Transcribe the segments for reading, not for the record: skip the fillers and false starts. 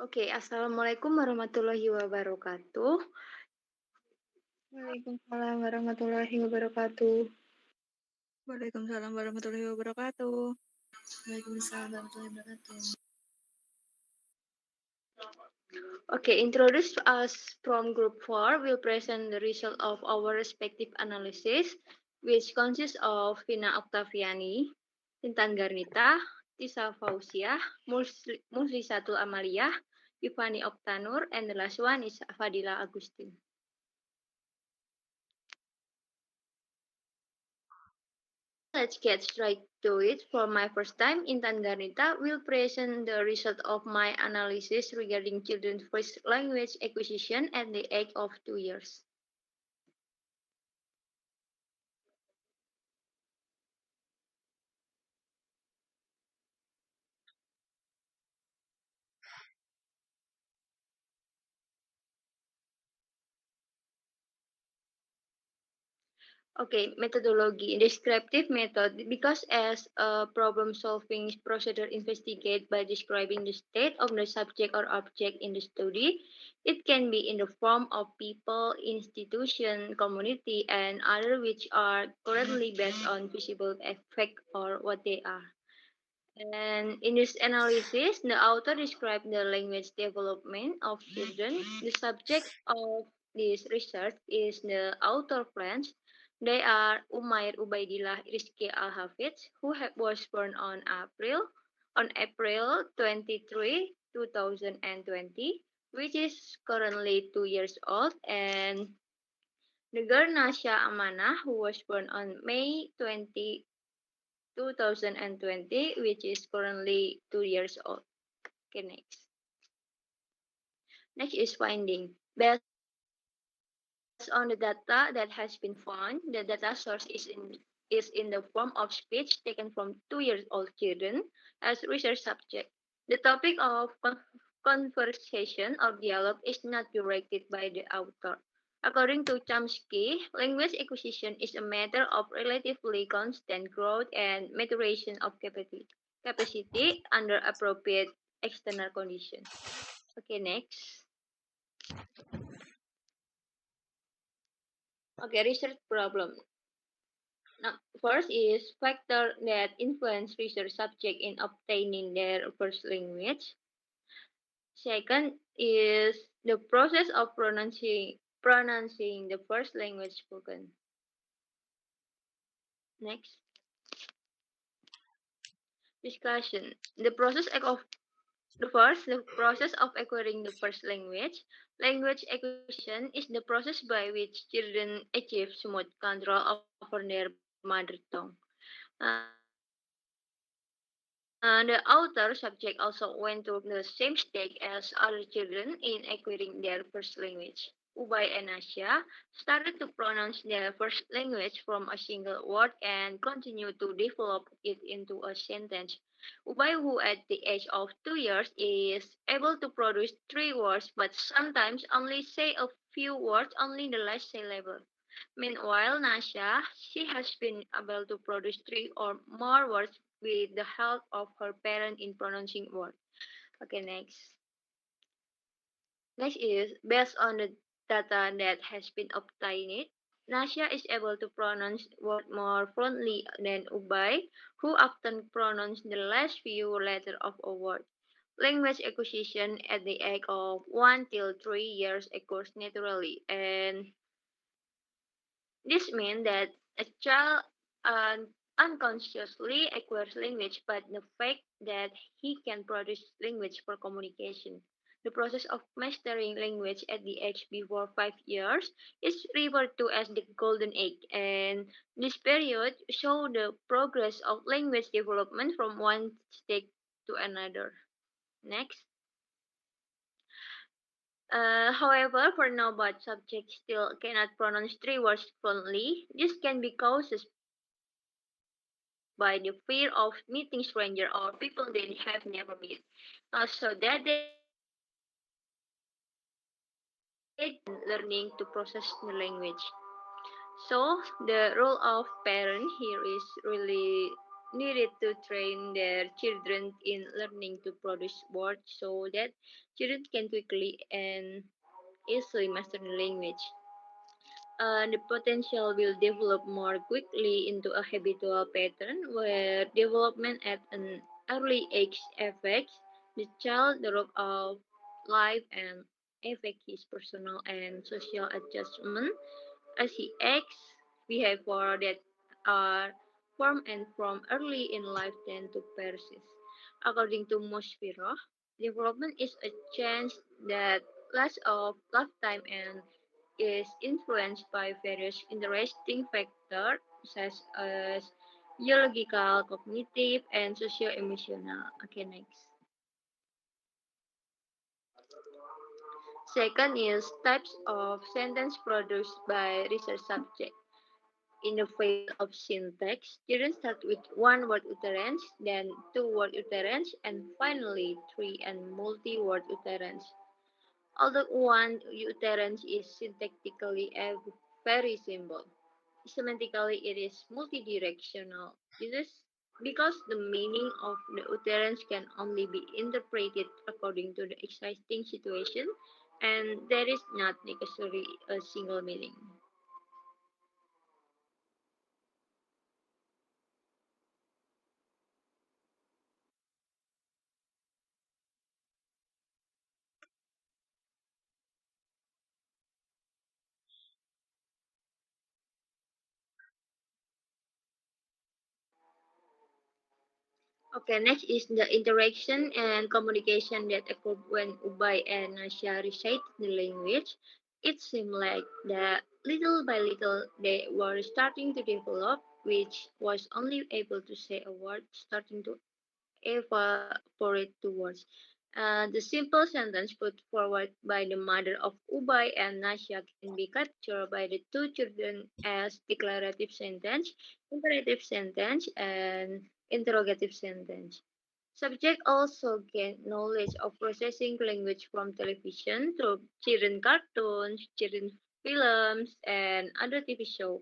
Oke, assalamualaikum warahmatullahi wabarakatuh. Waalaikumsalam warahmatullahi wabarakatuh. Waalaikumsalam warahmatullahi wabarakatuh. Waalaikumsalam warahmatullahi wabarakatuh. Okay, introduce us from group 4 will present the result of our respective analysis, which consists of Vina Octaviani, Intan Garnita, Tisa Fauziah, Muslisatul Amaliyah, Yufani Oktanur, and the last one is Fadila Agustin. Let's get straight to it. For my first time, Intan Garnita will present the result of my analysis regarding children's first language acquisition at the age of 2 years. Okay, methodology, descriptive method, because as a problem-solving procedure investigate by describing the state of the subject or object in the study, it can be in the form of people, institution, community, and other which are currently based on visible effect or what they are. And in this analysis, the author described the language development of children. The subject of this research is the outer plants. They are Umair Ubaidillah Rizki Al-Hafiz, who was born on April 23, 2020, which is currently 2 years old, and the girl Nasha Amanah, who was born on May 2020, which is currently 2 years old. Okay, next. Next is finding. Based on the data that has been found, the data source is in the form of speech taken from 2-year-old children as research subject. The topic of conversation or dialogue is not directed by the author. According to Chomsky, language acquisition is a matter of relatively constant growth and maturation of capacity under appropriate external conditions. Okay, next. Okay, research problem. Now, first is factor that influence research subject in obtaining their first language. Second is the process of pronouncing the first language spoken. Next, discussion. The process of acquiring the first language. Language acquisition is the process by which children achieve smooth control over their mother tongue. The author subject also went through the same stage as other children in acquiring their first language. Ubay and Asya started to pronounce their first language from a single word and continued to develop it into a sentence. Ubay, who at the age of 2 years is able to produce 3 words but sometimes only say a few words, only the last syllable. Meanwhile, Nasha, she has been able to produce 3 or more words with the help of her parent in pronouncing words. Okay, next. Next is based on the data that has been obtained. Nasha is able to pronounce word more fluently than Ubay, who often pronounce the last few letters of a word. Language acquisition at the age of 1 till 3 years occurs naturally, and this means that a child unconsciously acquires language, but the fact that he can produce language for communication. The process of mastering language at the age before 5 years is referred to as the golden age, and this period shows the progress of language development from one stage to another. Next. However, for now, but subjects still cannot pronounce 3 words fluently. This can be caused by the fear of meeting stranger or people they have never met, so that they learning to process the language. So the role of parent here is really needed to train their children in learning to produce words so that children can quickly and easily master the language. The potential will develop more quickly into a habitual pattern where development at an early age affects the child throughout life and affect his personal and social adjustment as he acts behavior that are formed and from early in life tend to persist. According to Moshpiro, development is a change that lasts of lifetime and is influenced by various interesting factors such as biological, cognitive, and socio-emotional. Okay, next. Second is types of sentence produced by research subject. In the phase of syntax, students start with one word utterance, then two word utterance, and finally three and multi-word utterance. Although one utterance is syntactically very simple, semantically it is multidirectional. This is because the meaning of the utterance can only be interpreted according to the existing situation, and there is not necessarily a single meaning. Okay, next is the interaction and communication that occurred when Ubay and Nasha recited the language. It seemed like that little by little they were starting to develop, which was only able to say a word, starting to evaporate to words. The simple sentence put forward by the mother of Ubay and Nasha can be captured by the two children as declarative sentence, imperative sentence, and interrogative sentence. Subject also gain knowledge of processing language from television through children cartoons, children films, and other TV shows.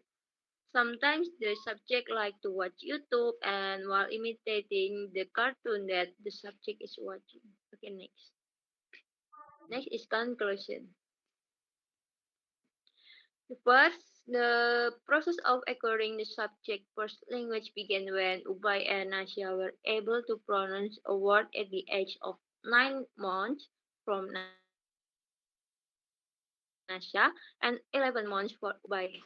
Sometimes the subject like to watch YouTube and while imitating the cartoon that the subject is watching. Okay, next. Next is conclusion. First, the process of acquiring the subject first language began when Ubay and Nasha were able to pronounce a word at the age of 9 months from Nasha and 11 months for Ubay.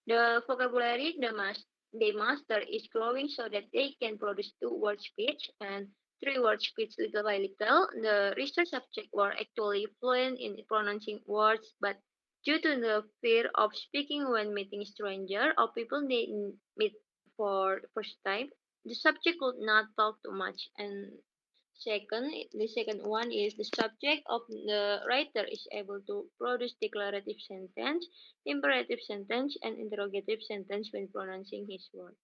The vocabulary they master is growing so that they can produce two-word speech and three-word speech little by little. The research subjects were actually fluent in pronouncing words, but due to the fear of speaking when meeting stranger or people they meet for first time, the subject could not talk too much. And the second one is the subject of the writer is able to produce declarative sentence, imperative sentence, and interrogative sentence when pronouncing his word.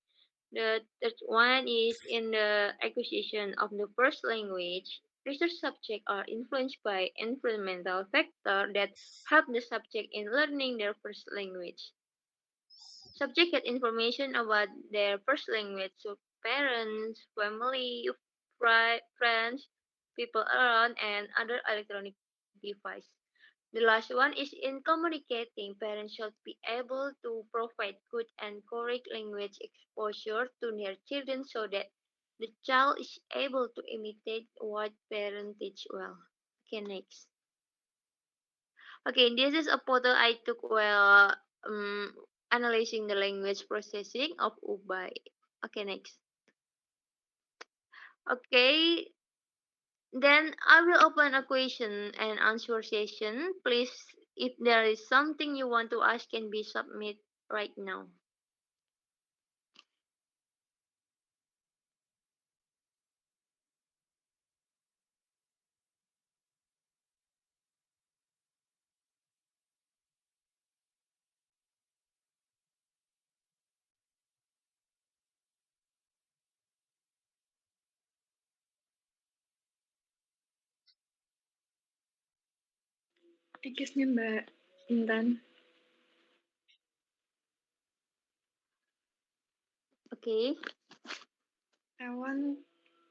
The third one is in the acquisition of the first language. Research subjects are influenced by environmental factors that help the subject in learning their first language. Subject get information about their first language through parents, family, friends, people around, and other electronic device. The last one is in communicating. Parents should be able to provide good and correct language exposure to their children so that the child is able to imitate what parents teach well. Okay, next. Okay, this is a photo I took while analyzing the language processing of Ubay. Okay, next. Okay, then I will open a question and answer session. Please, if there is something you want to ask, can be submit right now. Tikisnya Mbak Intan. Okay. I want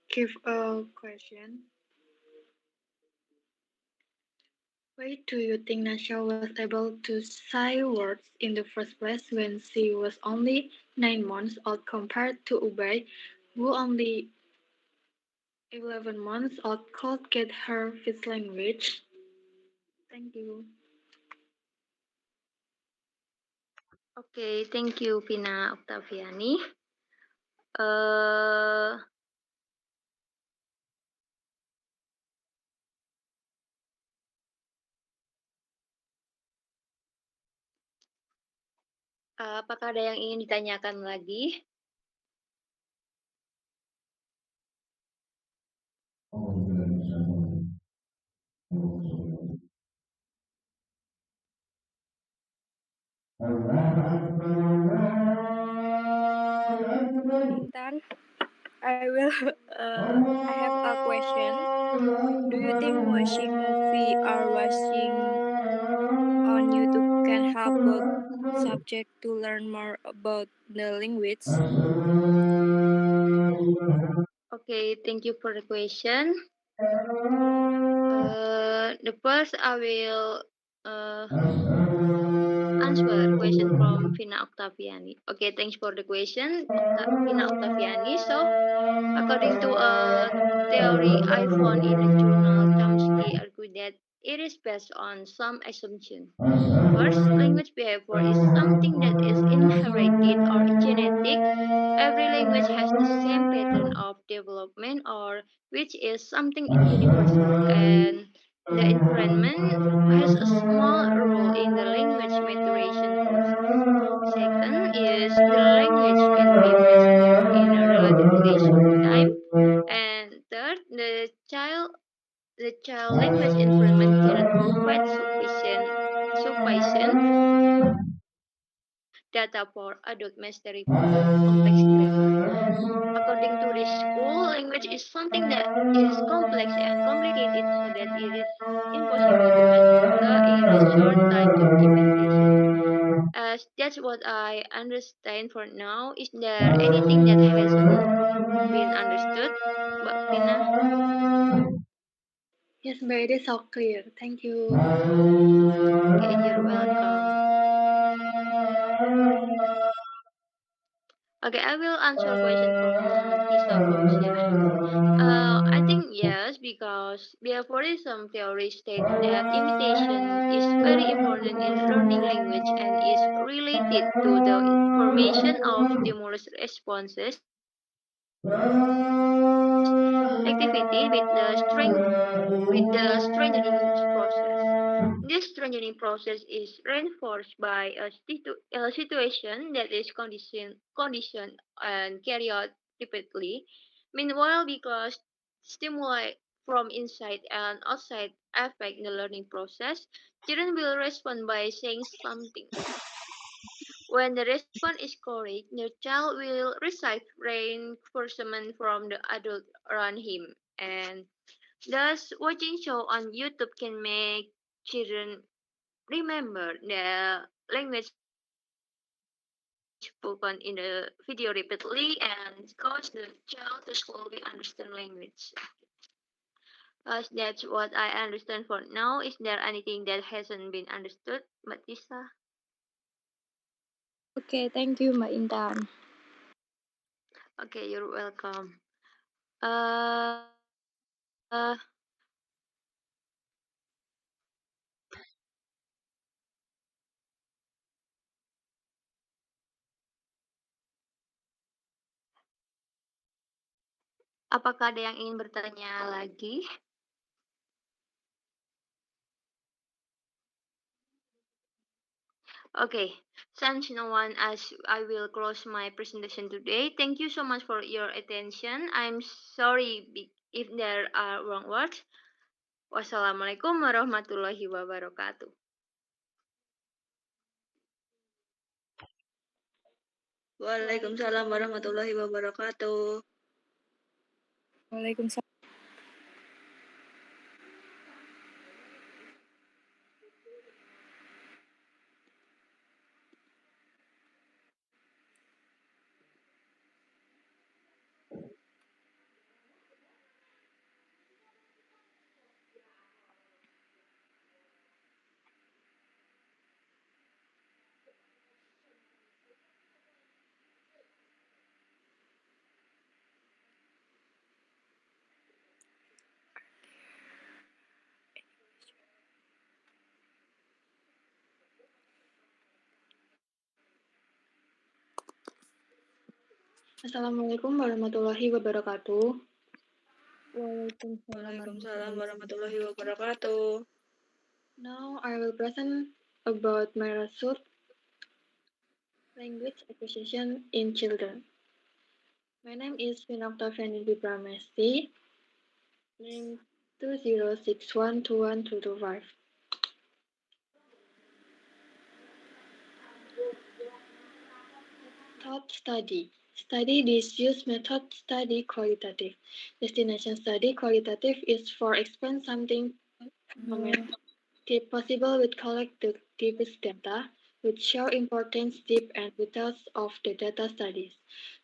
give a question. Why do you think Nasha was able to say words in the first place when she was only 9 months old compared to Ubay, who only 11 months old could get her first language? Thank you. Okay, thank you, Vina Oktaviani. Uh, apakah ada yang ingin ditanyakan lagi? Intan, I will. I have a question. Do you think watching movie or watching on YouTube can help both subject to learn more about the language? Okay, thank you for the question. The first I will answer question from Vina Oktaviani. Okay, thanks for the question, Vina Oktaviani. So, according to a theory I found in the journal, Chomsky argued that it is based on some assumption. First, language behavior is something that is inherited or genetic. Every language has the same pattern of development, or which is something universal, and the environment has a small role in the language maturation process. Second is the language can be mastered in a relatively short time. And third, the child language environment cannot provide sufficient data for adult mastery for complex grammar. According to this school, language is something that is complex and complicated so that it is impossible to master in a short time documentation. As that's what I understand for now. Is there anything that hasn't been understood, Mbak Vina? Yes, but it is so clear. Thank you. Okay, you're welcome. Okay, I will answer a question from Tisa Fauzia. I think yes, because behaviorism theory states that imitation is very important in learning language and is related to the formation of stimulus responses activity with the strengthening process. This strengthening process is reinforced by a situation that is conditioned and carried out repeatedly. Meanwhile, because stimuli from inside and outside affect the learning process, children will respond by saying something. When the response is correct, the child will receive reinforcement from the adult around him. And thus, watching show on YouTube can make children remember the language spoken in the video repeatedly and cause the child to slowly understand language. That's what I understand for now. Is there anything that hasn't been understood, Matisa? Okay, thank you, Mbak Intan. Okay, you're welcome. Uh, uh, apakah ada yang ingin bertanya lagi? Okay, since no one as I will close my presentation today. Thank you so much for your attention. I'm sorry if there are wrong words. Wassalamualaikum warahmatullahi wabarakatuh. Waalaikumsalam warahmatullahi wabarakatuh. Waalaikumsalam. Assalamualaikum warahmatullahi wabarakatuh. Waalaikumsalam Waalaikumsalam warahmatullahi warahmatullahi wabarakatuh. wabarakatuh. Now I will present about my research language acquisition in children. My name is Vinokta Fendi Pramesti, name 2061212225. Method study. Study this use method study qualitative. Destination study qualitative is for explain something phenomenon possible with collective data, which show importance, depth, and details of the data studies.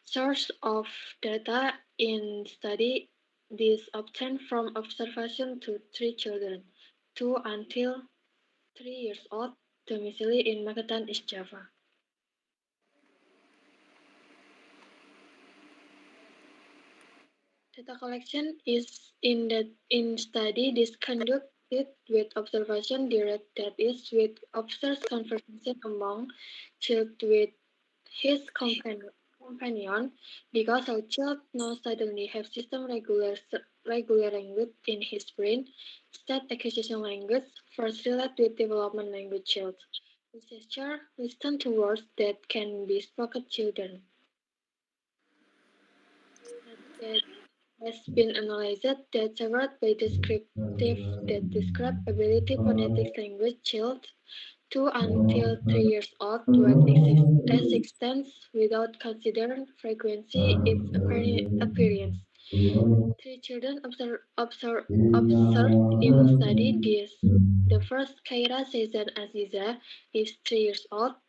Source of data in study this obtained from observation to 3 children, 2 until 3 years old, domicile in Magetan, East Java. Data collection is in study this conducted with observation direct, that is with observed conversation among child with his companion, because a child now suddenly have system regular language in his brain, state acquisition language, first relate with development language child. Researcher listen to words that can be spoken children. That has been analyzed that several by descriptive that describe ability phonetics language child 2 until 3 years old what existence without considering frequency its appearance. 3 children observed in study this. The first, Kaira Season Aziza, is 3 years old.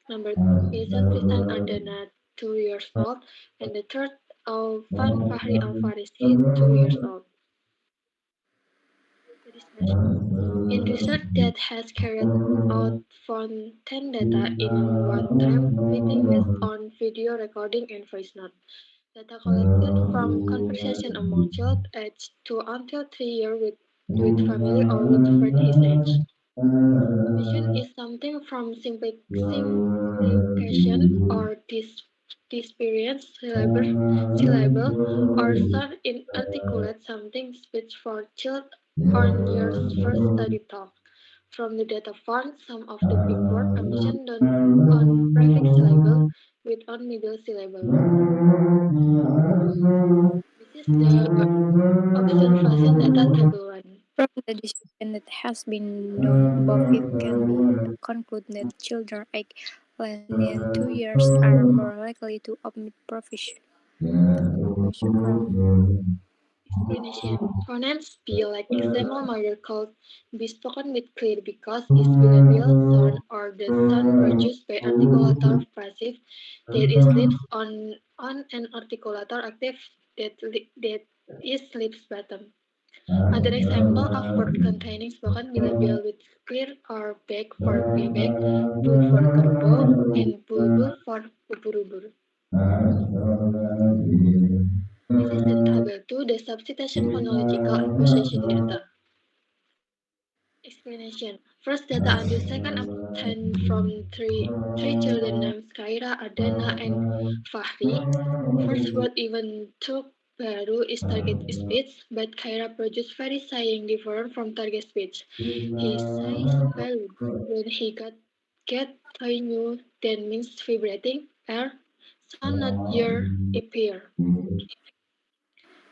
Number 2, Hazel Tristan Adana, 2 years old. And the third, Alvan Fahri Al Farisi, 2 years old. In research that has carried out found data in one time meeting based on video recording and voice note. Data collected from conversation among children aged 2 until 3 years with family or with friend his age. Omission is something from simplification or disappearance syllable or some inarticulate something speech for children on your first study talk. From the data found, some of the big word omission done on prefix syllable with on middle syllable. This is the observation data table 1. From the discussion that has been done above, it can be concluded that children aged less than 2 years are more likely to omit profession. Explanation. Pronouns be like example model called be spoken with clear because is bilabial sound or the sound produced by articulator passive that is lips on an articulator active that is lips bottom. Other example of word containing spoken bilabial with clear or back for bebek, bu for kerbau, and bulbul for ubur-ubur. This is the table 2, the substitution phonological acquisition data. Explanation. First data until second obtained from three children named Kaira, Adana, and Fahri. First word even took baru is target speech, but Kaira produced very saying different from target speech. He says baru when he get toy new then means vibrating air sound not your appear.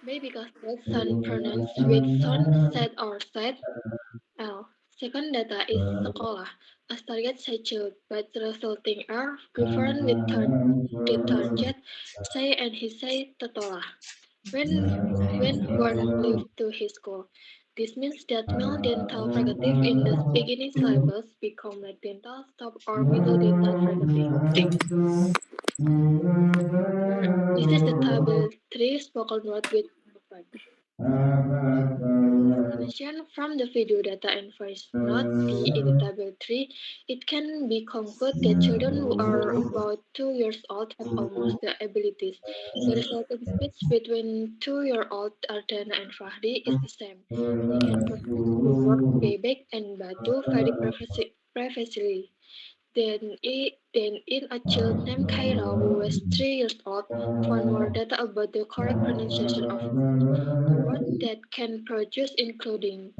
B because that sound pronounced with sound set or set. L. Second data is sekolah, as target say child, but resulting R governed with the target say and he say totolah. When one leave to his school. This means that middle dental fricative in the beginning syllables become like dental stop or middle dental fricative. This is the table 3 spoken word with explanation from the video data and voice note D in the table 3, it can be concluded that children who are about 2 years old have almost the abilities. The resulting speech between 2-year-old Ardana and Fahri is the same. They can pronounce the word bebek and batu very precisely. then in a child named Kyra who was 3 years old found more data about the correct pronunciation of words. The words that can produce include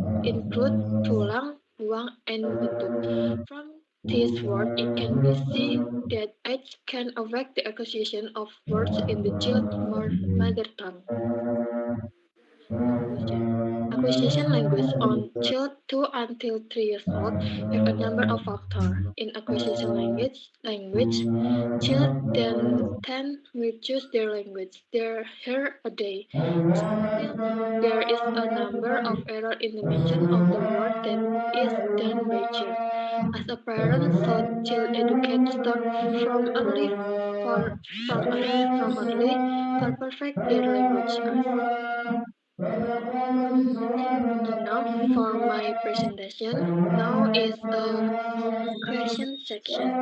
tulang, buang, and buntut. From this word, it can be seen that age can affect the acquisition of words in the child's mother tongue. Conclusion. Acquisition language on child 2 until 3 years old have a number of factors. In acquisition language, children then tend will choose their language here a day. Still, there is a number of errors in the mention of the word that is done by child. As a parent, so child educate start from early for from early for perfect their language as. I think enough for my presentation. Now is a question section.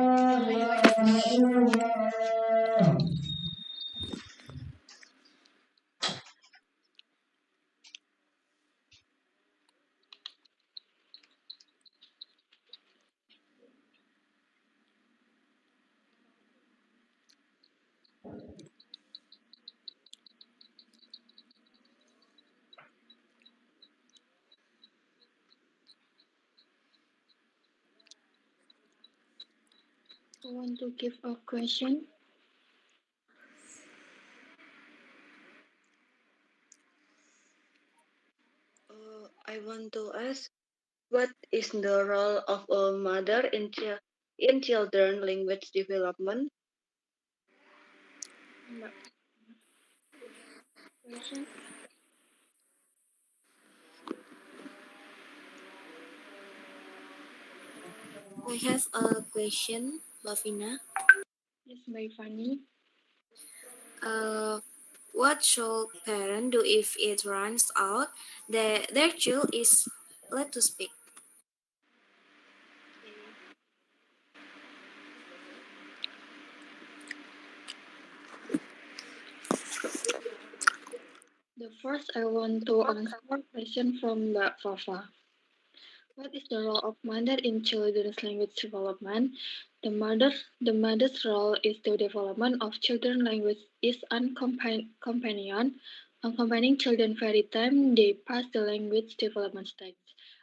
I want to give a question. I want to ask, what is the role of a mother in children language development? Question. I have a question, Lavina. Yes, by Fanny. What should parents do if it runs out that their child is led to speak? The first I want to answer question from Mbak Fafa. What is the role of mother in children's language development? The mother's role is the development of children's language is accompanying children every time they pass the language development stage.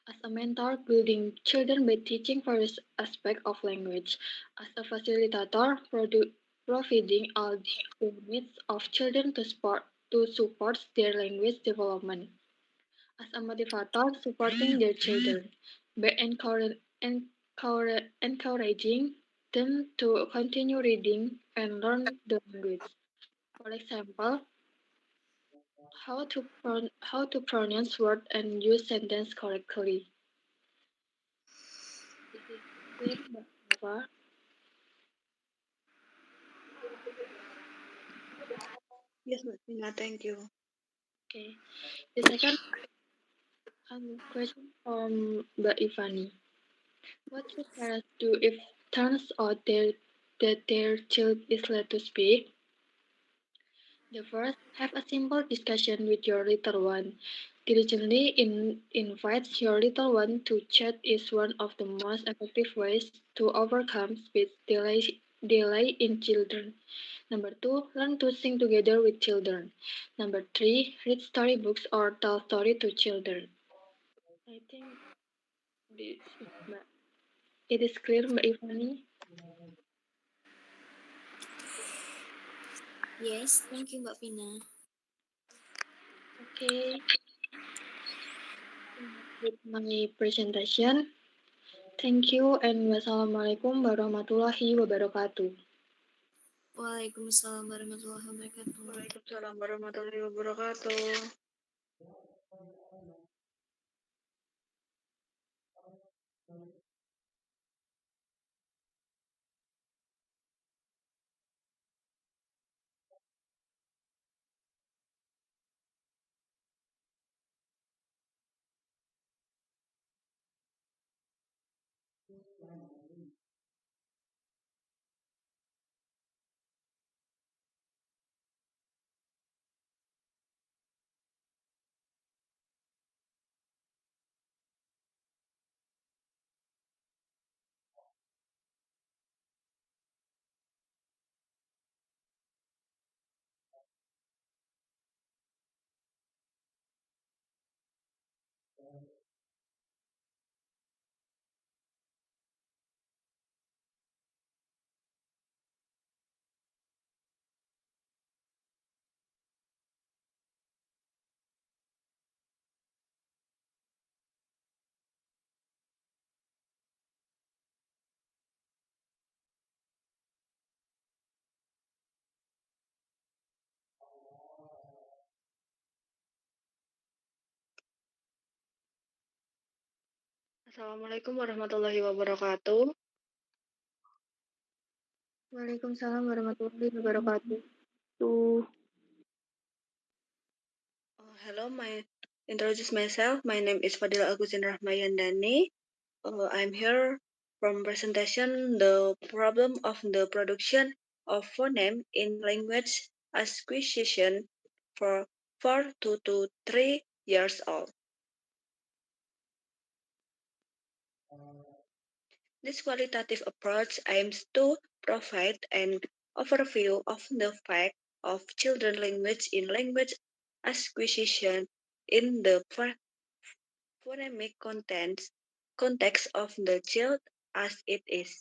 As a mentor, building children by teaching various aspects of language. As a facilitator, providing all the needs of children to support their language development as a motivator supporting their children by encouraging them to continue reading and learn the language. For example, how to pronounce words and use sentence correctly. Is it clear, Mbak Nova? Yes, Mbak Tina, thank you. Okay. The second question from Mbak Ivani. What should parents do if turns out that their child is led to speak? The first, have a simple discussion with your little one. Diligently invite your little one to chat is one of the most effective ways to overcome speech delay in children. Number two, learn to sing together with children. Number three, read storybooks or tell story to children. I think this, it is clear, Mbak Ivani. Yes, thank you, Mbak Vina. Okay, with my presentation. Thank you and wassalamualaikum warahmatullahi wabarakatuh. Waalaikumsalam warahmatullahi wabarakatuh. Waalaikumsalam warahmatullahi wabarakatuh. Assalamualaikum warahmatullahi wabarakatuh. Waalaikumsalam warahmatullahi wabarakatuh. Hello, introduce myself. My name is Fadila Agustin Rahmayandani. I'm here from presentation the problem of the production of phoneme in language acquisition for 4 to 3 years old. This qualitative approach aims to provide an overview of the fact of children language in language acquisition in the phonemic context of the child as it is.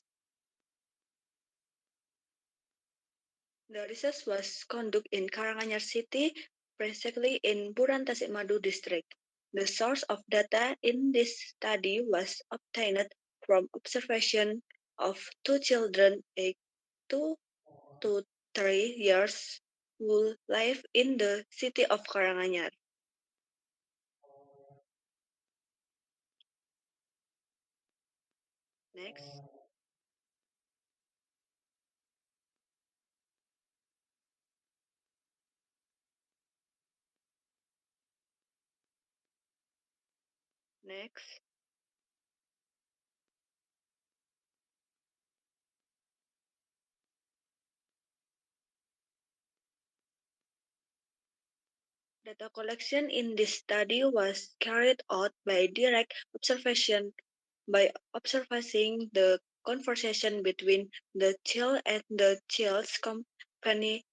The research was conducted in Karanganyar City, precisely in Buran Tasikmadu district. The source of data in this study was obtained from observation of two children aged 2 to 3 years who live in the city of Karanganyar. Next. Next. Data collection in this study was carried out by direct observation by observing the conversation between the child and the child's company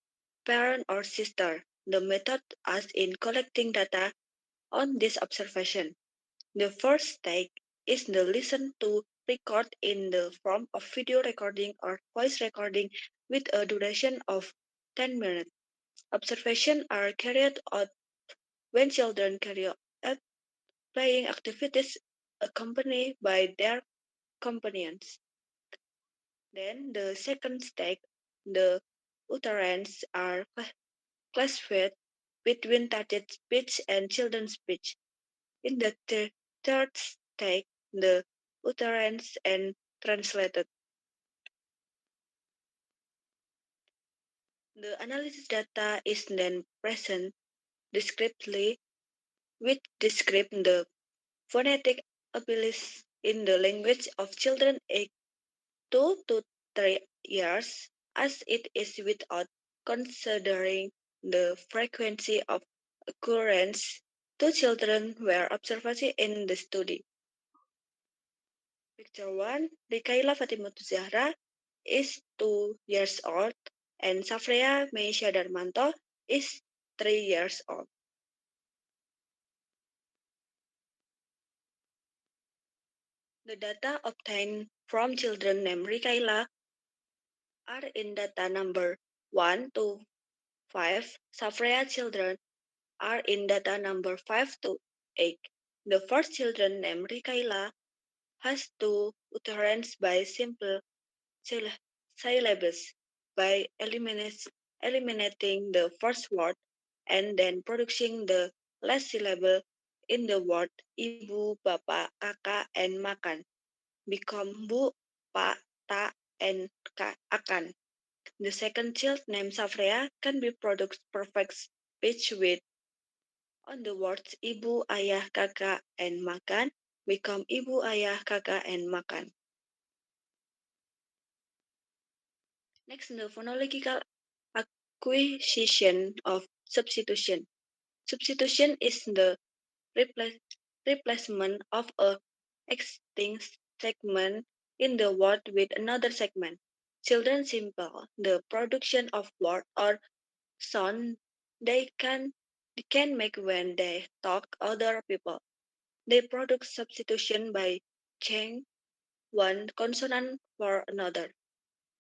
parent or sister. The method as in collecting data on this observation. The first step is the listen to record in the form of video recording or voice recording with a duration of 10 minutes. Observations are carried out when children carry out playing activities accompanied by their companions. Then the second step, the utterances are classified between touched speech and children's speech. In the third step, the utterance and translated. The analysis data is then present descriptively which describe the phonetic abilities in the language of children aged 2 to 3 years as it is without considering the frequency of occurrence. Two children were observed in the study. Picture 1. Rikaila Fatimatu Zahra is 2 years old and Safreya Meisha Darmanto is 3 years old. The data obtained from children named Rikaila are in data number 1 to 5. Safreya children are in data number 5 to 8. The first children named Rikaila has two utterances by simple syllables by eliminating the first word and then producing the last syllable in the word ibu, bapak, kakak, and makan become bu, pa, ta, and akan. The second child named Safreya can be produced perfect speech with on the words ibu, ayah, kakak, and makan become ibu, ayah, kakak, and makan. Next, the phonological acquisition of substitution. Substitution is the replacement of a extinct segment in the word with another segment. Children simple the production of word or sound they can make when they talk other people. They produce substitution by changing one consonant for another.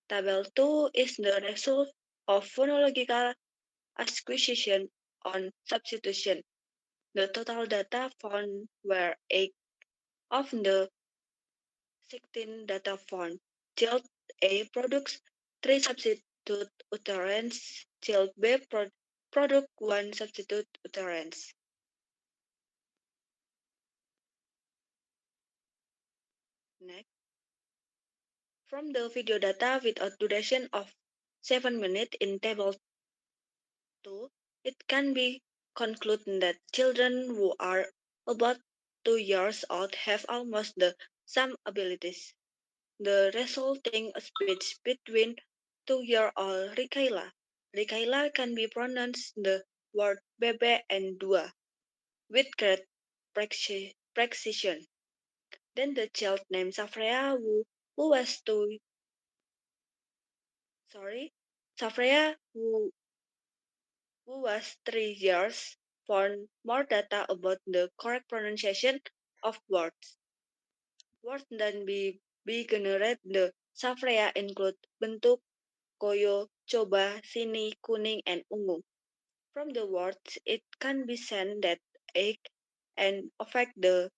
Table 2 is the result of phonological acquisition on substitution. The total data found were 8 of the 16 data found. Child A products 3 substitute utterance. Child B product 1 substitute utterance. From the video data with a duration of 7 minutes in table 2, it can be concluded that children who are about 2 years old have almost the same abilities. The resulting speech between 2-year-old Rikaila can be pronounced the word bebe and dua with great precision. Then the child named Safrea, who was two, sorry, Safrea, who was 3 years, found more data about the correct pronunciation of words. Words that be generated the Safrea include bentuk, koyo, coba, sini, kuning, and ungu. From the words, it can be seen that ache and affect the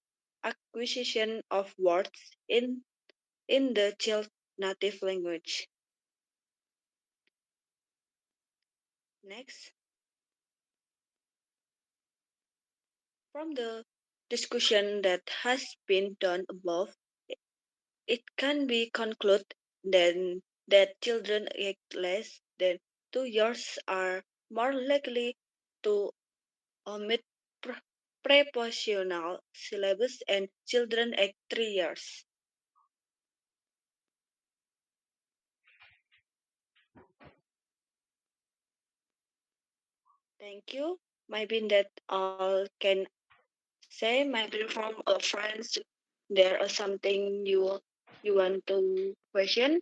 acquisition of words in the child's native language. Next, from the discussion that has been done above, it can be concluded then that children aged less than 2 years are more likely to omit prepositional syllables and children aged 3 years. Thank you. Maybe that all can say. Maybe from a friends there is something you want to question.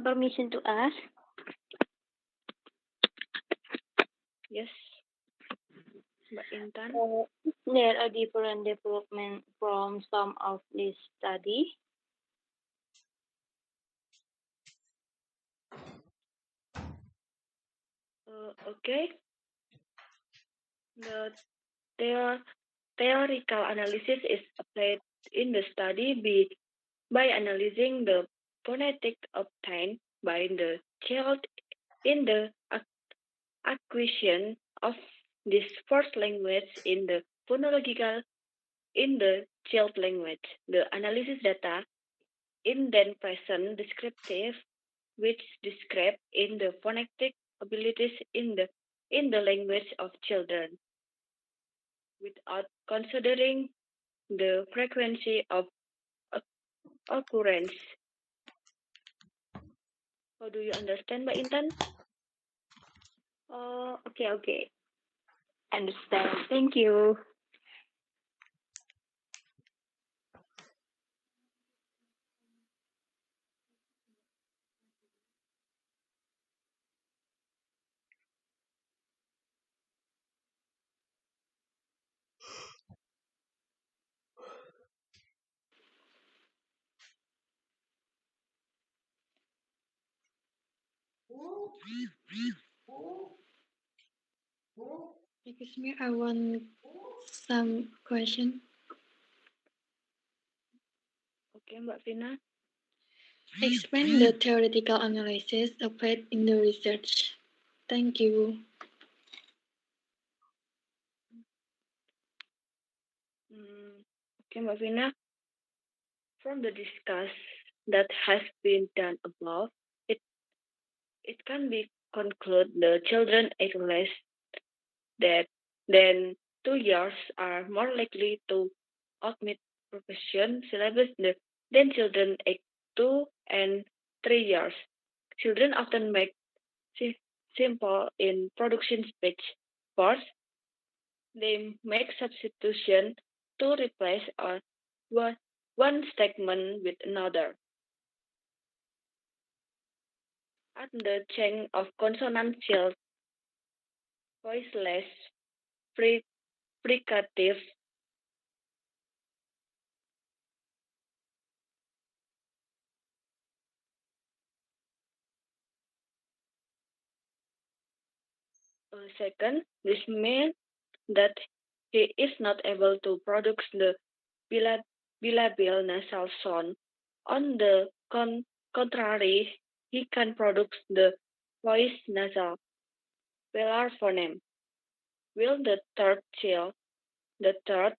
Permission to ask. Yes, Mbak Intan. There are different development from some of this study. Okay. The theoretical analysis is applied in the study by analyzing the phonetic obtained by the child in the acquisition of this fourth language in the phonological in the child language. The analysis data in then present descriptive which describe in the phonetic abilities in the language of children without considering the frequency of occurrence. How do you understand, Mbak Intan? Okay. Understand. Thank you. Excuse me, I want some question. Okay, Mbak Vina. Explain the theoretical analysis applied in the research. Thank you. Okay, Mbak Vina. From the discuss that has been done above, it can be concluded the children aged less than 2 years are more likely to omit profession syllabus than children aged 2 and 3 years. Children often make simple in production speech. First, they make substitution to replace one statement with another. At the change of consonant child, voiceless, fricative. Second, this means that he is not able to produce the bilabial nasal sound. On the contrary, he can produce the voice nasal velar phoneme. Will the third child The third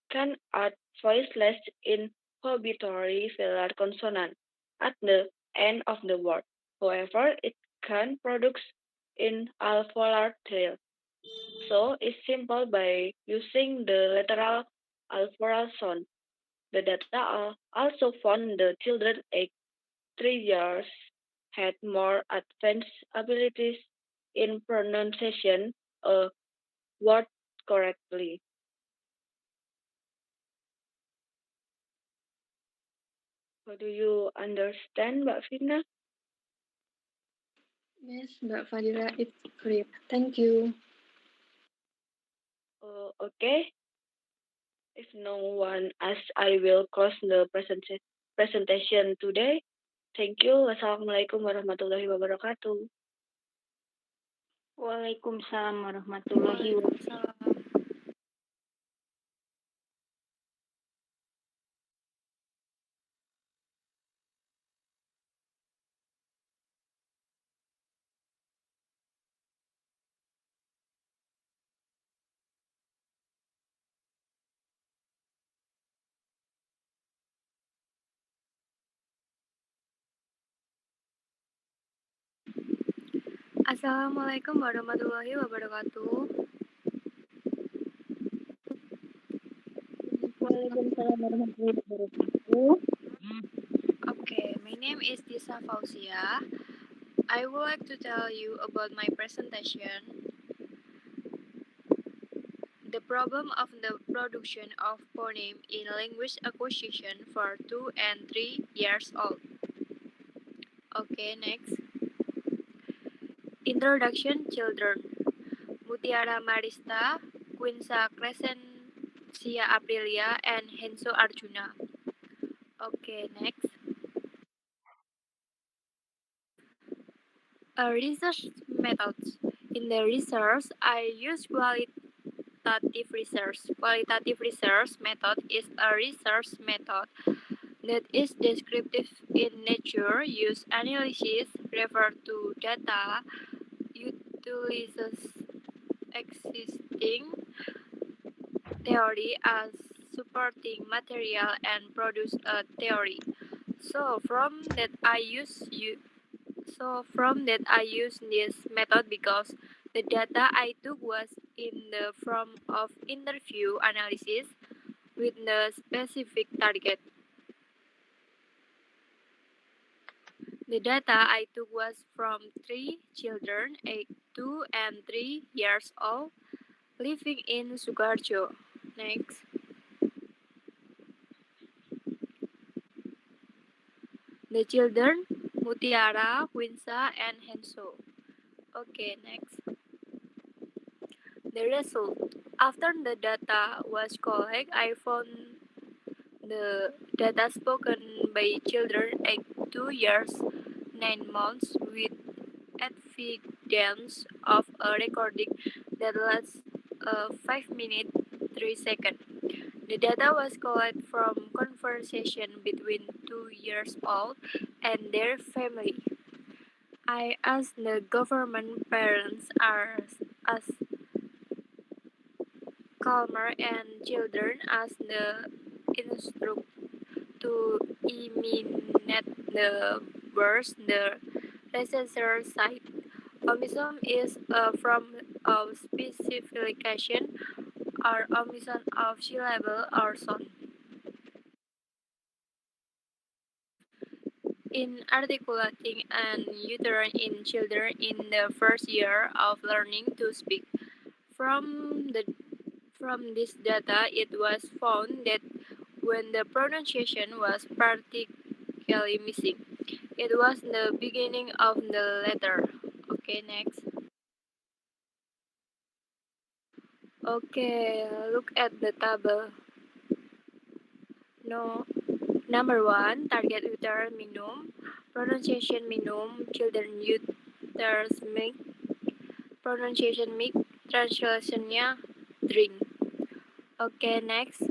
can add voiceless inhibitory filler consonant at the end of the word. However, it can produce inalveolar trill. So it's simple by using the lateral alveolar sound. The data also found the children aged 3 years had more advanced abilities in pronunciation a word correctly. So do you understand, Mbak Fina? Yes, Mbak Fadila, it's clear. Thank you. Okay. If no one asks, I will close the presentation today. Thank you. Wassalamualaikum warahmatullahi wabarakatuh. Waalaikumsalam warahmatullahi wabarakatuh. Waalaikumsalam. Assalamualaikum warahmatullahi wabarakatuh. Waalaikumsalam warahmatullahi wabarakatuh. Okay, my name is Disa Fauzia. I would like to tell you about my presentation. The problem of the production of phoneme in language acquisition for 2 and 3 years old. Okay, next. Introduction children. Mutiara Marista, Quinsa Crescentia Aprilia, and Henso Arjuna. Okay, next. Research methods. In the research, I use qualitative research. Qualitative research method is a research method that is descriptive in nature, use analysis, refer to data, utilizes existing theory as supporting material and produce a theory. So from that I use this method because the data I took was in the form of interview analysis with the specific target. The data I took was from 3 children aged 2 and 3 years old living in Sukoharjo. Next. The children Mutiara, Winsa, and Henso. Okay, next. The result. After the data was collected, I found the data spoken by children aged 2 years, 9 months with evidence of a recording that lasts 5 minutes 3 seconds. The data was collected from conversation between 2 years old and their family. I asked the government parents are as calmer and children as the instruct to eliminate the worst the researcher site. Omission is a form of specification or omission of syllable or sound. In articulating and uttering in children in the first year of learning to speak. From this data, it was found that when the pronunciation was particularly missing, it was the beginning of the letter. Okay, next. Okay, look at the table. No, number one, target uter minimum, pronunciation minimum, children uters make, pronunciation make, translationnya drink. Okay, next.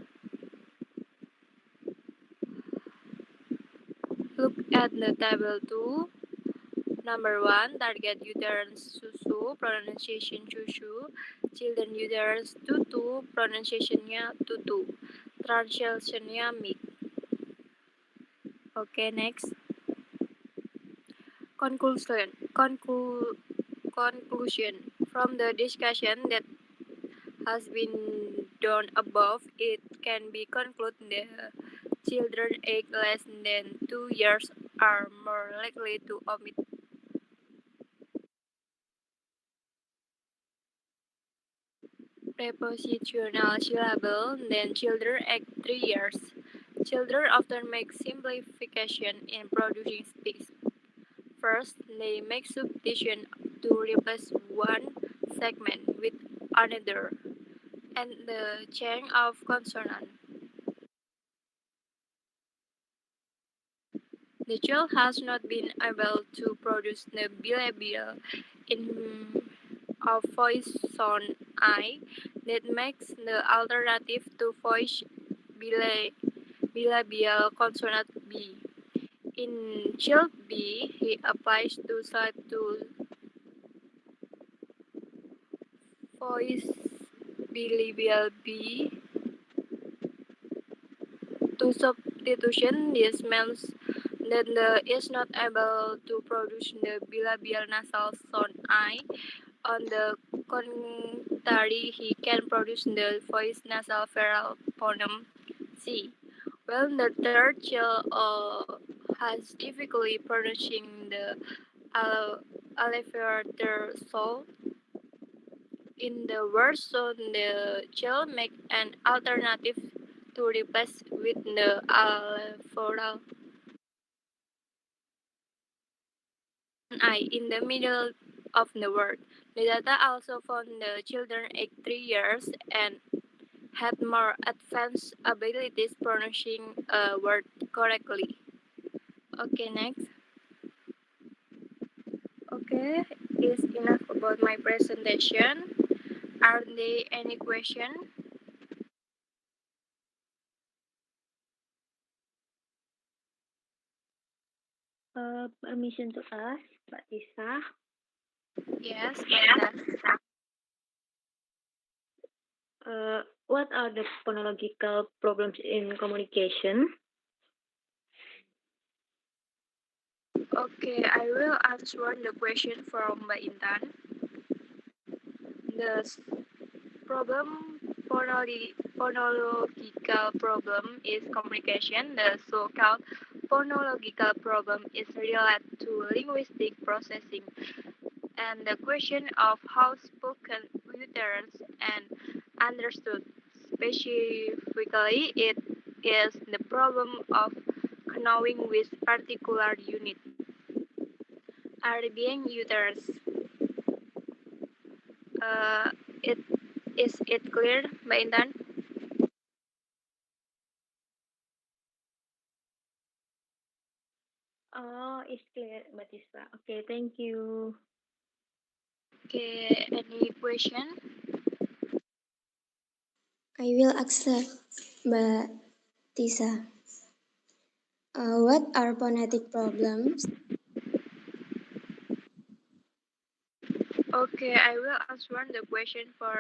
Look at the table 2. Number 1, target uterine susu, pronunciation susu. children uterus tutu, pronunciationnya tutu, translationnya mik. Okay, next. Conclusion. Conclusion. From the discussion that has been done above, it can be concluded the children aged less than 2 years are more likely to omit prepositional syllable than children aged 3 years. Children often make simplification in producing speech. First, they make substitution to replace one segment with another, and the change of consonant. The child has not been able to produce the bilabial in of voice sound I that makes the alternative to voice bilabial consonant B. In child B, he applies to select to voice bilabial B. To substitution, this means that the is not able to produce the bilabial nasal sound I. On the contrary, he can produce the voice nasal vowel phoneme C. Well, the third child has difficulty pronouncing the alveolar sound in the word, so the child make an alternative to replace with the alveolar I in the middle of the word. The data also found the children aged 3 years and had more advanced abilities pronouncing a word correctly. Okay, next. Okay, is enough about my presentation. Are there any questions? Permission to ask, Mbak Tisa. Yes. What are the phonological problems in communication? Okay, I will answer the question from Mbak Intan. The problem phonological problem is communication. The so-called phonological problem is related to linguistic processing and the question of how spoken, uttered, and understood. Specifically, it is the problem of knowing which particular unit are being uttered. Uh, it is it clear, Mbak Intan? Oh, it's clear, Mbak Tisa. Okay, thank you. Okay, any question? I will accept, Mbak Tisa. What are phonetic problems? Okay, I will answer the question for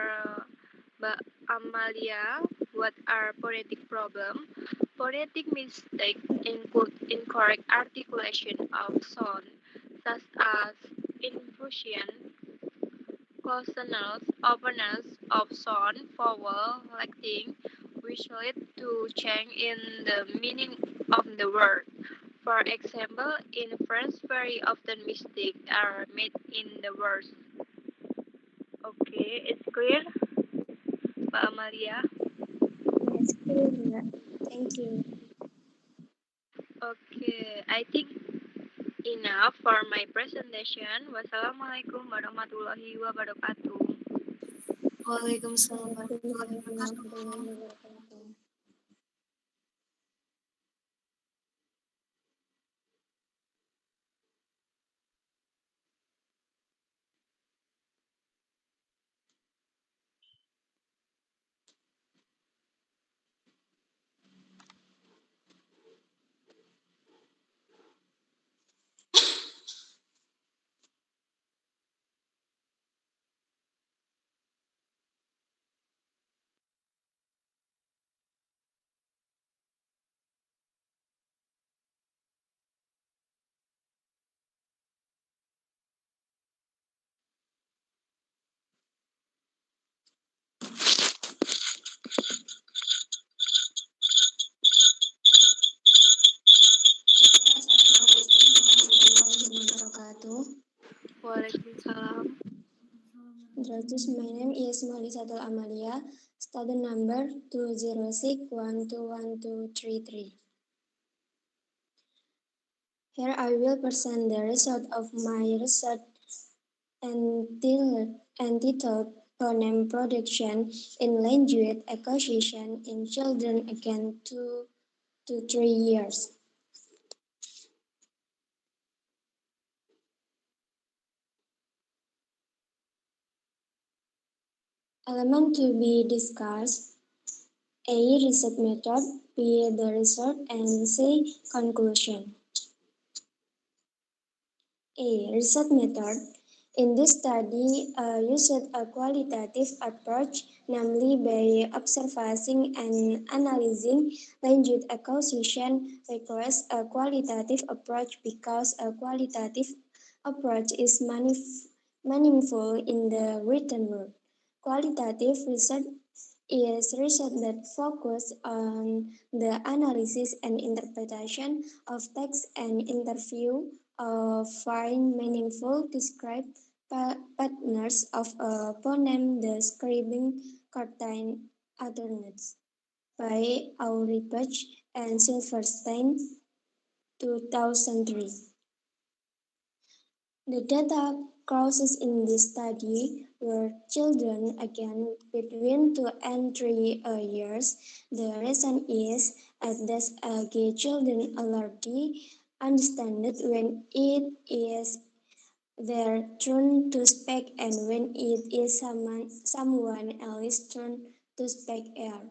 Mbak Amalia. What are phonetic problems? Phonetic mistakes include incorrect articulation of sound, such as infusion, closeness, openness of sound, vowel, lacting, which lead to change in the meaning of the word. For example, in French, very often mistakes are made in the words. Okay, it's clear, Mbak Amalia? Yes, clear, Mbak. Thank you. Okay, I think enough for my presentation. Wassalamualaikum warahmatullahi wabarakatuh. Waalaikumsalam warahmatullahi Waalaikumsalam wabarakatuh. warahmatullahi wabarakatuh. Waalaikumsalam. My name is Malisatul Amalia, student number 206121233. Here I will present the result of my research entitled Phoneme Production in Language Acquisition in Children Again 2 to 3 years. Element to be discussed: A. Research method, B. The result, and C. Conclusion. A. Research method. In this study, used a qualitative approach, namely by observing and analyzing language acquisition, requires a qualitative approach because a qualitative approach is meaningful in the written word. Qualitative research is research that focuses on the analysis and interpretation of text and interview find meaningful describe patterns of a phoneme describing certain alternates by Auribach and Silverstein 2003. The data crosses in this study were children again between 2 and 3 years. The reason is that children already understand it when it is their turn to speak and when it is someone else's turn to speak air.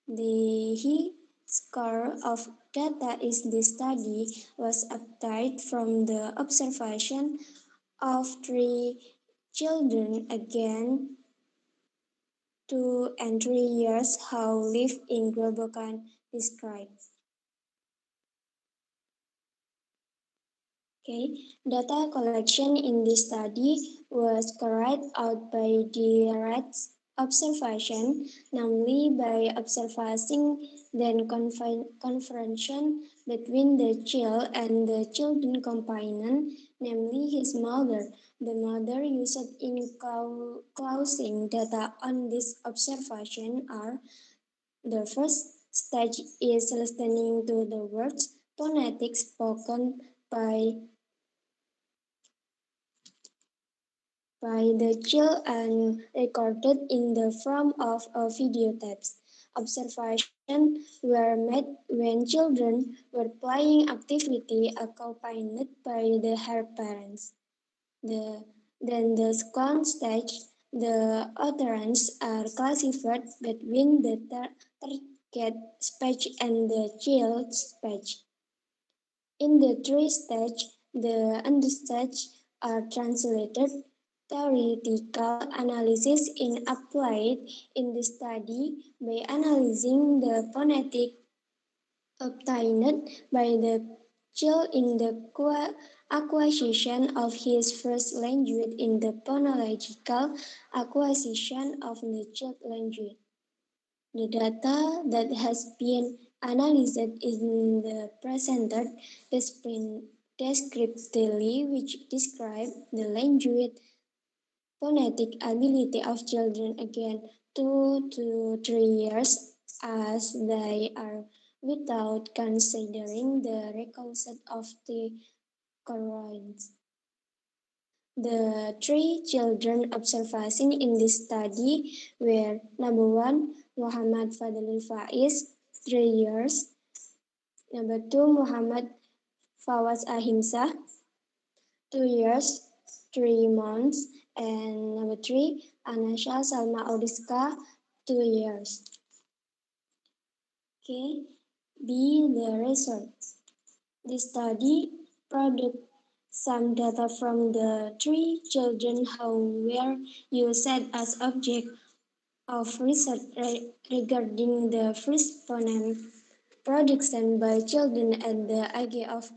The score of data in this study was obtained from the observation of 3 children again 2 and 3 years who live in Grobogan described. Okay, data collection in this study was carried out by direct observation, namely by observing then confrontation between the child and the children companion, namely his mother. The mother used in closing data on this observation are: the first stage is listening to the words phonetics spoken by the child and recorded in the form of a videotapes. Observations were made when children were playing activity accompanied by her parents. Then the second stage, the utterances are classified between the target speech and the child's speech. In the third stage, the understage are translated. Theoretical analysis is applied in the study by analyzing the phonetic obtained by the child in the acquisition of his first language in the phonological acquisition of the child language. The data that has been analyzed in the presented descriptively, which describe the language phonetic ability of children again 2 to 3 years as they are without considering the reconcept of the coroins. The 3 children observation in this study were: number 1, Muhammad Fadlul Faiz, 3 years; number 2, Muhammad Fawaz Ahimsa, 2 years, 3 months; and number 3, Anasha Salma Audiska, 2 years. Okay, B. The results. This study produced some data from the 3 children who were used as object of research regarding the first phoneme production by children at the age of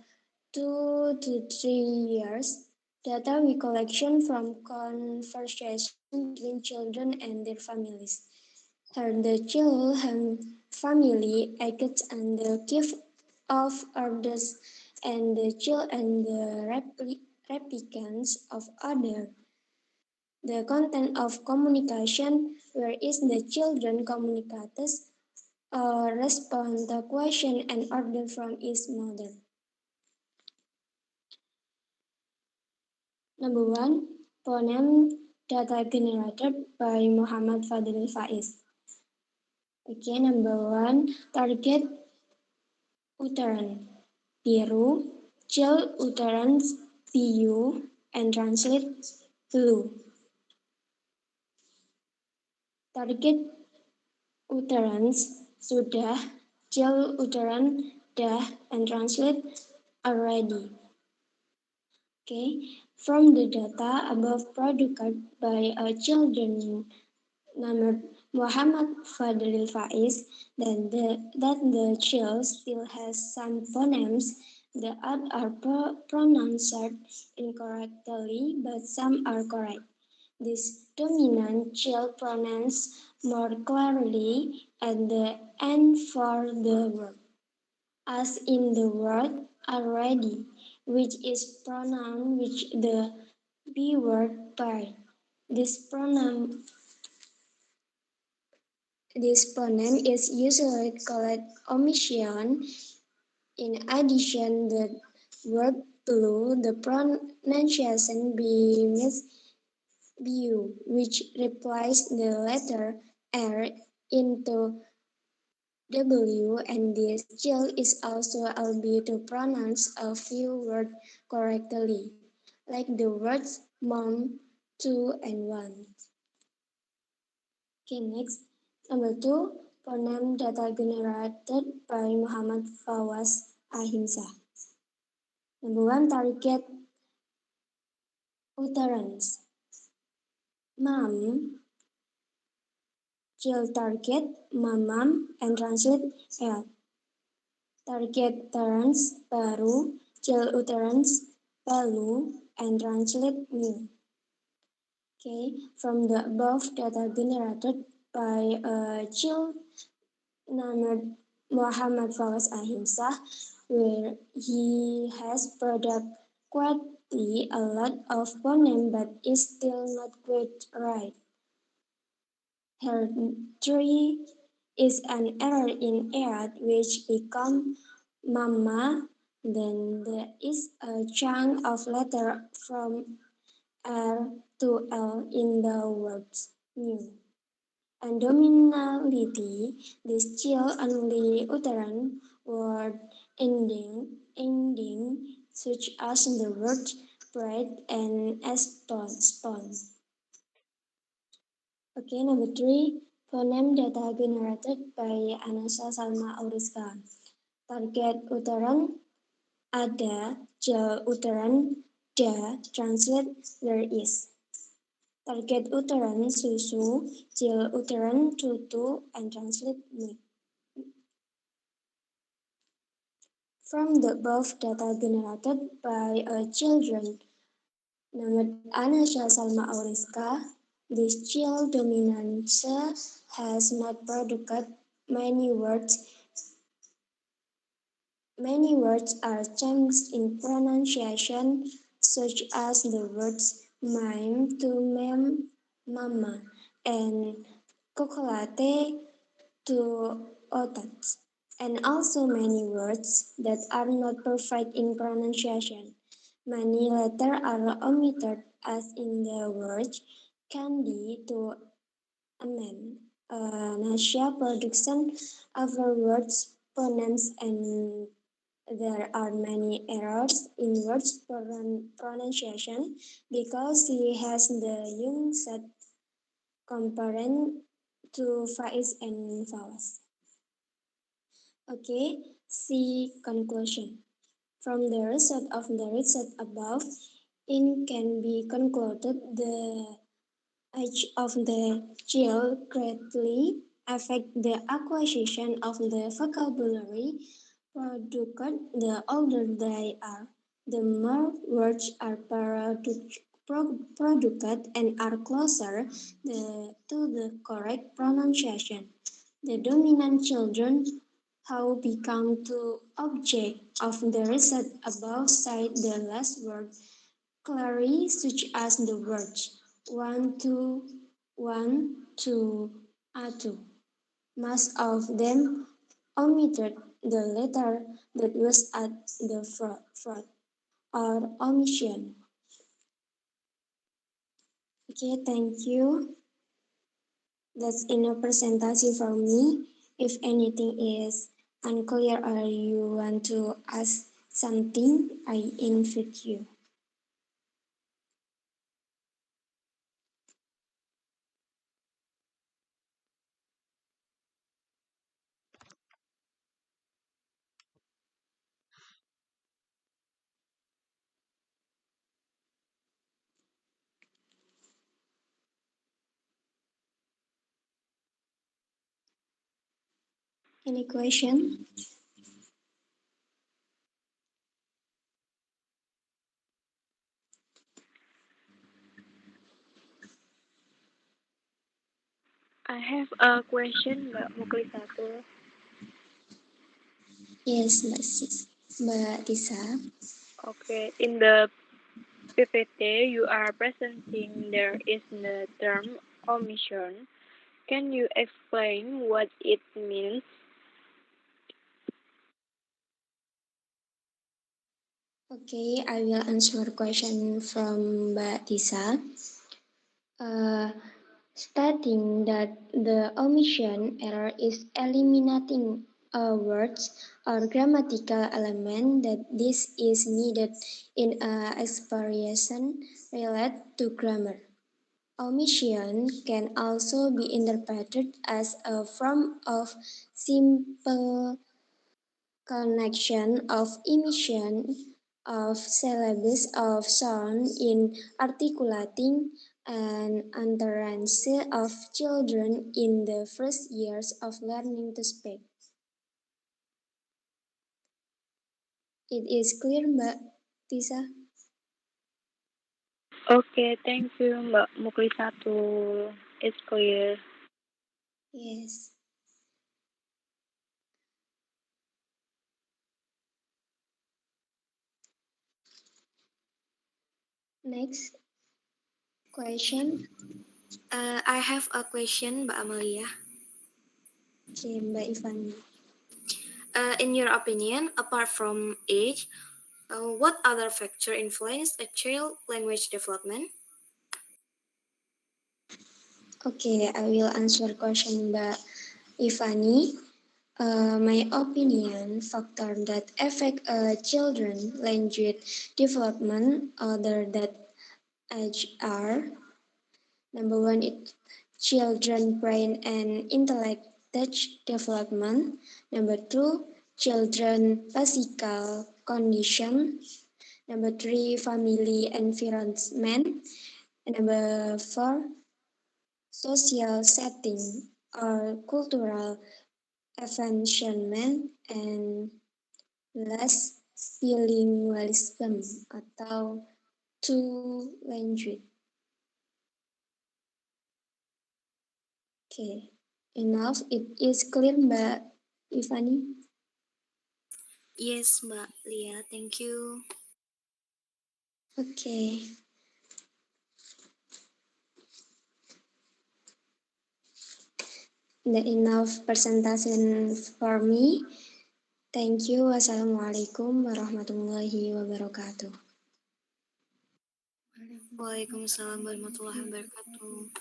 2 to 3 years. Data we collection from conversation between children and their families. Here the children family acts and the gift of others and the child and the replicants of other. The content of communication, where is the children communicators respond the question and order from his mother. Number one, phoneme data generated by Muhammad Fadil Faiz. Okay, number one, target uteran. Biru, child uterans, biu, and translate blue. Target uterans, sudah, child uteran, dah, and translate already. Okay, from the data above produced by a children named Muhammad Fadlil Faiz, that the child still has some phonemes that are pronounced incorrectly, but some are correct. This dominant child pronouns more clearly at the end for the word, as in the word already, which is pronoun with the B word by. This phoneme is usually called omission. In addition, the word blue, the pronunciation becomes bu, which replaces the letter R into W, and this child is also able to pronounce a few words correctly, like the words mom, two, and one. Okay, next. Number two, phoneme data generated by Muhammad Fawaz Ahimsa. Number one, target utterance. Mom, child target, mamam, and translate head. Target utterance, baru, child utterance, balu, and translate new. Okay, from the above data generated by a child named Muhammad Fawaz Ahimsa, where he has produced quite a lot of phoneme but is still not quite right. Here 3 is an error in add which become mama, then there is a chunk of letter from R to L in the words new. And dominality, this child only uterine word ending such as the word bread and spoon. Okay, number 3, phoneme data generated by Anasha Salma Auriska. Target uteran ada, gel uteran da, translate there is. Target uteran susu, gel uteran tutu, and translate milk. From the above data generated by children named Anasha Salma Auriska, this child dominance has not produced many words. Many words are changed in pronunciation, such as the words mime to mem, mama, and chocolate to otats, and also many words that are not perfect in pronunciation. Many letters are omitted, as in the word candy to amend. Nasya production of words, phonemes, and there are many errors in words pronunciation because he has the young set comparing to Faiz and Fawas. Okay, see conclusion. From the result of the research above, it can be concluded the age of the child greatly affect the acquisition of the vocabulary produced. The older they are, the more words are produced. produced and are closer to the correct pronunciation. The dominant children who become the object of the research above cite the last word clearly, such as the words one, two, two. Most of them omitted the letter that was at the front or omission. Okay, thank you. That's enough presentation for me. If anything is unclear or you want to ask something, I invite you. Any question? I have a question, Mbak Muklisatul. Yes, Mbak Tisa. Okay, in the PPT you are presenting there is the term omission. Can you explain what it means? Okay, I will answer question from Mbak Tisa. Stating that the omission error is eliminating a words or grammatical element that this is needed in a expression related to grammar. Omission can also be interpreted as a form of simple connection of emission of syllables of sound in articulating an utterance of children in the first years of learning to speak. It is clear, Mbak Tisa? Okay, thank you, Mbak Muklisatul. It's clear. Yes. Next question. I have a question, Mbak Amalia. Okay, Mbak Ivani. In your opinion, apart from age, what other factor influence a child language development? Okay, I will answer question Mbak Ivani. My opinion, factor that affect children language development other than age are number one, children brain and intellect development. Number two, children physical condition. Number three, family environment. And number four, social setting or cultural advancement, and last bilingualism atau two language. Okay, enough. It is clear, Mbak Ivani? Yes, Mbak Lia, thank you. Okay. That enough presentation for me. Thank you. Wassalamualaikum warahmatullahi wabarakatuh. Waalaikumsalam warahmatullahi wabarakatuh.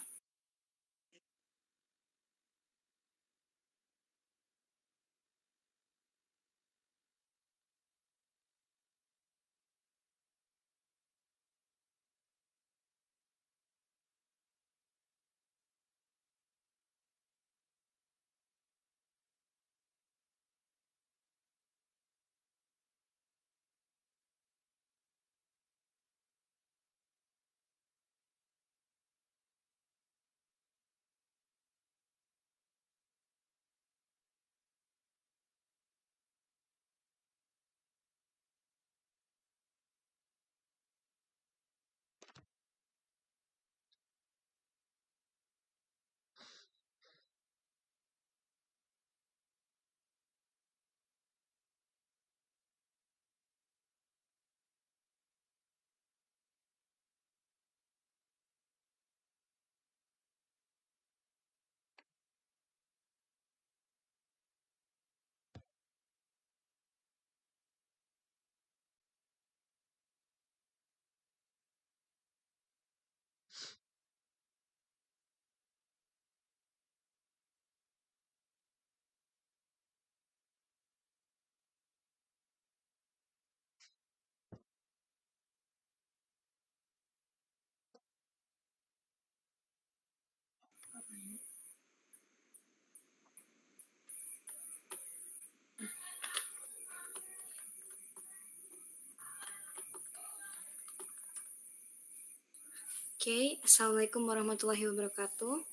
Okay, Assalamualaikum warahmatullahi wabarakatuh.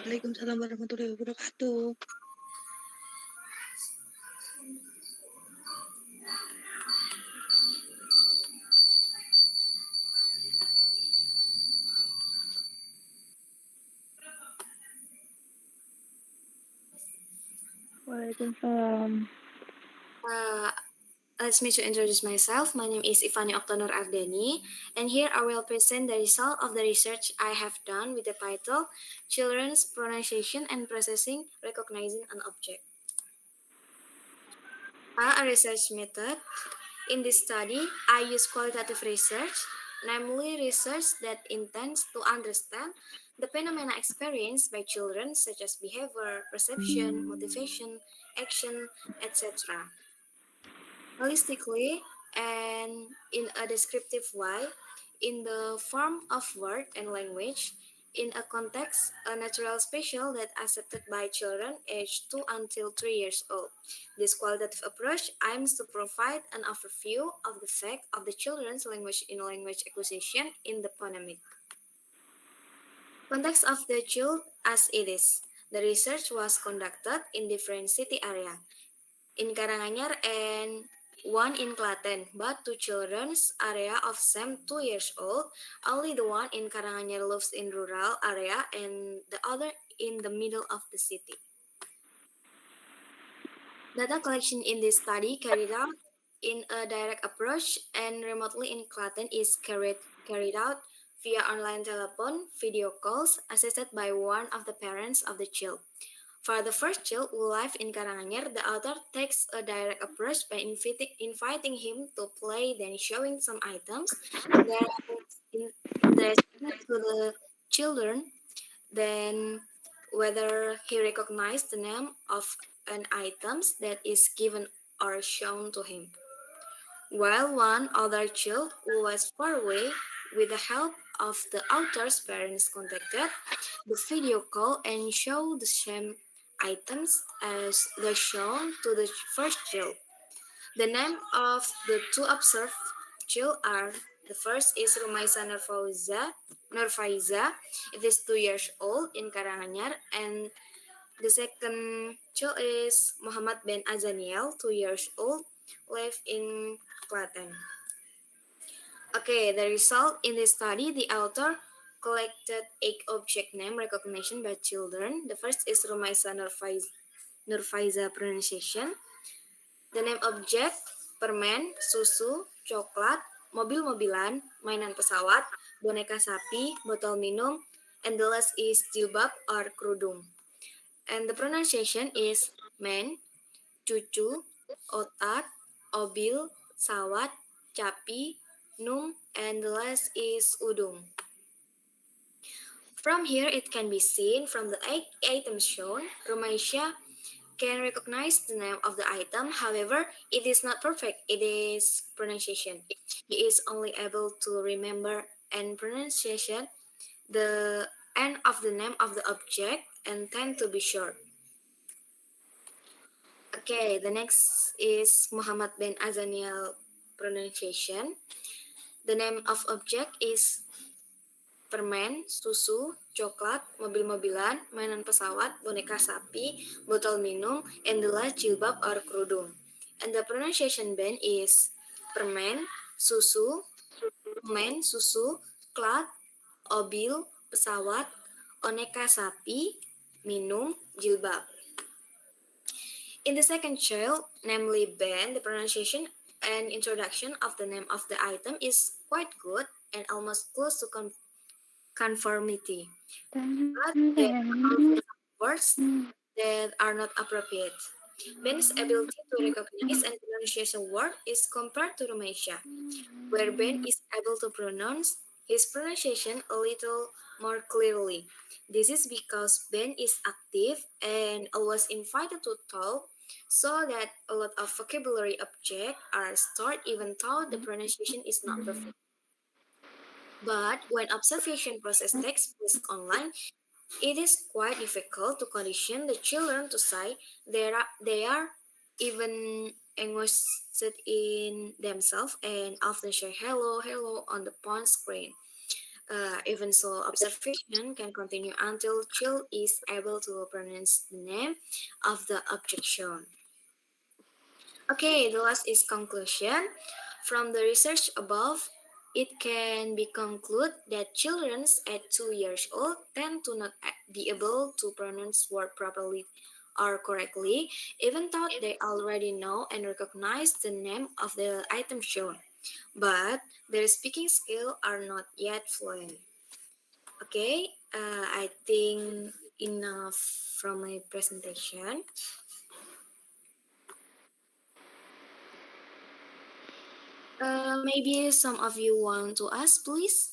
Waalaikumsalam warahmatullahi wabarakatuh. Waalaikumsalam. Let me to introduce myself. My name is Ivani Oktanur Ardeni, and here I will present the result of the research I have done with the title Children's Pronunciation and Processing Recognizing an Object. A research method. In this study, I use qualitative research, namely research that intends to understand the phenomena experienced by children such as behavior, perception, motivation, action, etc. Holistically and in a descriptive way, in the form of word and language, in a context, a natural spatial that accepted by children aged 2 until 3 years old. This qualitative approach aims to provide an overview of the fact of the children's language in language acquisition in the phonemic. Context of the child as it is. The research was conducted in different city area, in Karanganyar and one in Klaten, but two children's area of same 2 years old. Only the one in Karanganyar lives in rural area and the other in the middle of the city. Data collection in this study carried out in a direct approach and remotely in Klaten is carried out via online telephone video calls assisted by one of the parents of the child. For the first child who lives in Karanganyar, the author takes a direct approach by inviting him to play, then showing some items that are interesting to the children, then whether he recognized the name of an item that is given or shown to him. While one other child who was far away, with the help of the author's parents contacted the video call and showed the same items as the shown to the first child. The name of the two observed children are, the first is Rumaisa Nurfaiza, it is 2 years old in Karanganyar, and the second child is Muhammad Ben Azaniel, 2 years old, live in Klaten. Okay, the result in this study, the author collected 8 object name recognition by children. The first is Rumaisa Nurfaiza pronunciation. The name object, permen, susu, coklat, mobil-mobilan, mainan pesawat, boneka sapi, botol minum, and the last is jilbab or kerudung. And the pronunciation is men, cucu, otak, obil, sawat, capi, num, and the last is udung. From here, it can be seen from the 8 items shown, Rumaisha can recognize the name of the item. However, it is not perfect. It is pronunciation. He is only able to remember and pronunciation the end of the name of the object and tend to be short. Okay, the next is Muhammad Ben Azaniel pronunciation. The name of object is permen, susu, coklat, mobil-mobilan, mainan pesawat, boneka sapi, botol minum, and the last jilbab or kerudung. And the pronunciation band is permen, susu, klat, obil, pesawat, oneka sapi, minum, jilbab. In the second child, namely Ben, the pronunciation and introduction of the name of the item is quite good and almost close to conformity, but there are words that are not appropriate. Ben's ability to recognize and pronounce a word is compared to Rumaisha, where Ben is able to pronounce his pronunciation a little more clearly. This is because Ben is active and always invited to talk, so that a lot of vocabulary objects are stored even though the pronunciation is not perfect. But when observation process takes place online, it is quite difficult to condition the children to say they are even invested in themselves and often share hello, hello on the phone screen. Even so, observation can continue until child is able to pronounce the name of the object shown. Okay, the last is conclusion. From the research above, it can be concluded that children at 2 years old tend to not be able to pronounce word properly or correctly, even though they already know and recognize the name of the item shown. But their speaking skills are not yet fluent. Okay, I think enough from my presentation. Maybe some of you want to ask, please?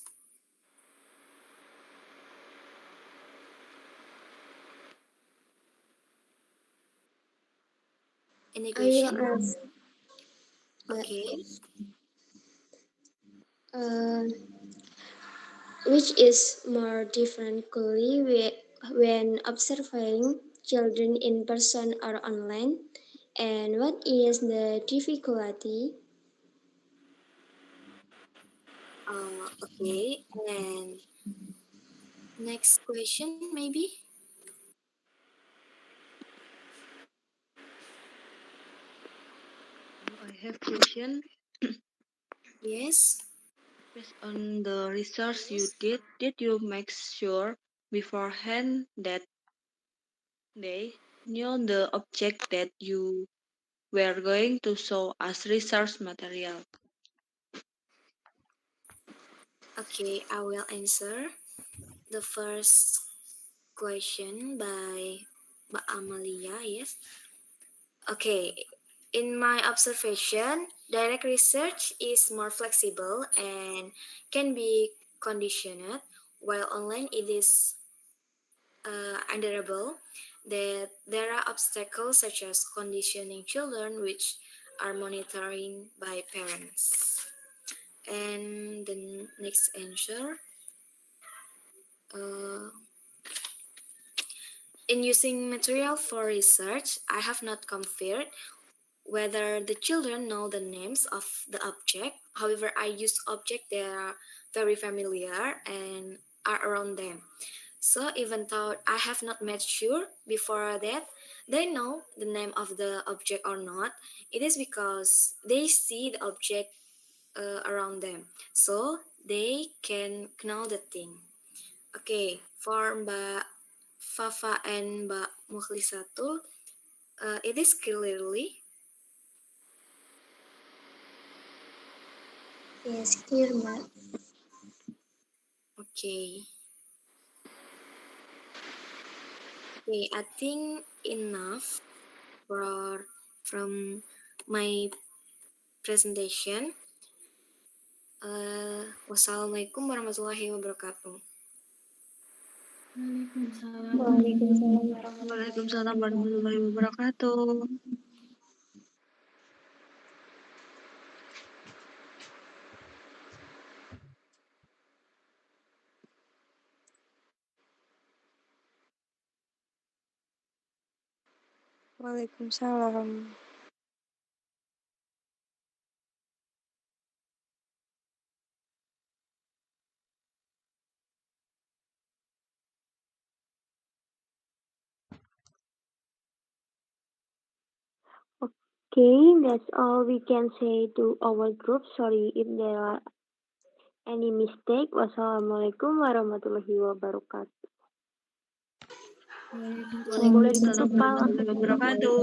Any I will question? ask. Okay. Uh, which is more differently when observing children in person or online, and what is the difficulty? Okay. And next question, maybe? I have question. Yes. Based on the research you did you make sure beforehand that they knew the object that you were going to show as research material? Okay, I will answer the first question by Mbak Amalia. Yes. Okay. In my observation, direct research is more flexible and can be conditioned, while online it is undeniable that there are obstacles such as conditioning children which are monitoring by parents. And the next answer, uh, in using material for research, I have not compared whether the children know the names of the object. However, I use objects that are very familiar and are around them. So even though I have not made sure before that they know the name of the object or not, it is because they see the object around them. So they can know the thing. Okay, for Mbak Fafa and Mbak Mukhlisatul, it is clearly. Yes, clear, Mbak. Okay. Okay, I think enough from my presentation. Wassalamualaikum warahmatullahi wabarakatuh. Waalaikumsalam. Waalaikumsalam warahmatullahi Waalaikumsalam wabarakatuh. warahmatullahi wabarakatuh. Waalaikumsalam. Okay, that's all we can say to our group. Sorry if there are any mistake. Wassalamualaikum warahmatullahi wabarakatuh. Boleh Waalaikumsalam ditutup, Pak. warahmatullahi wabarakatuh.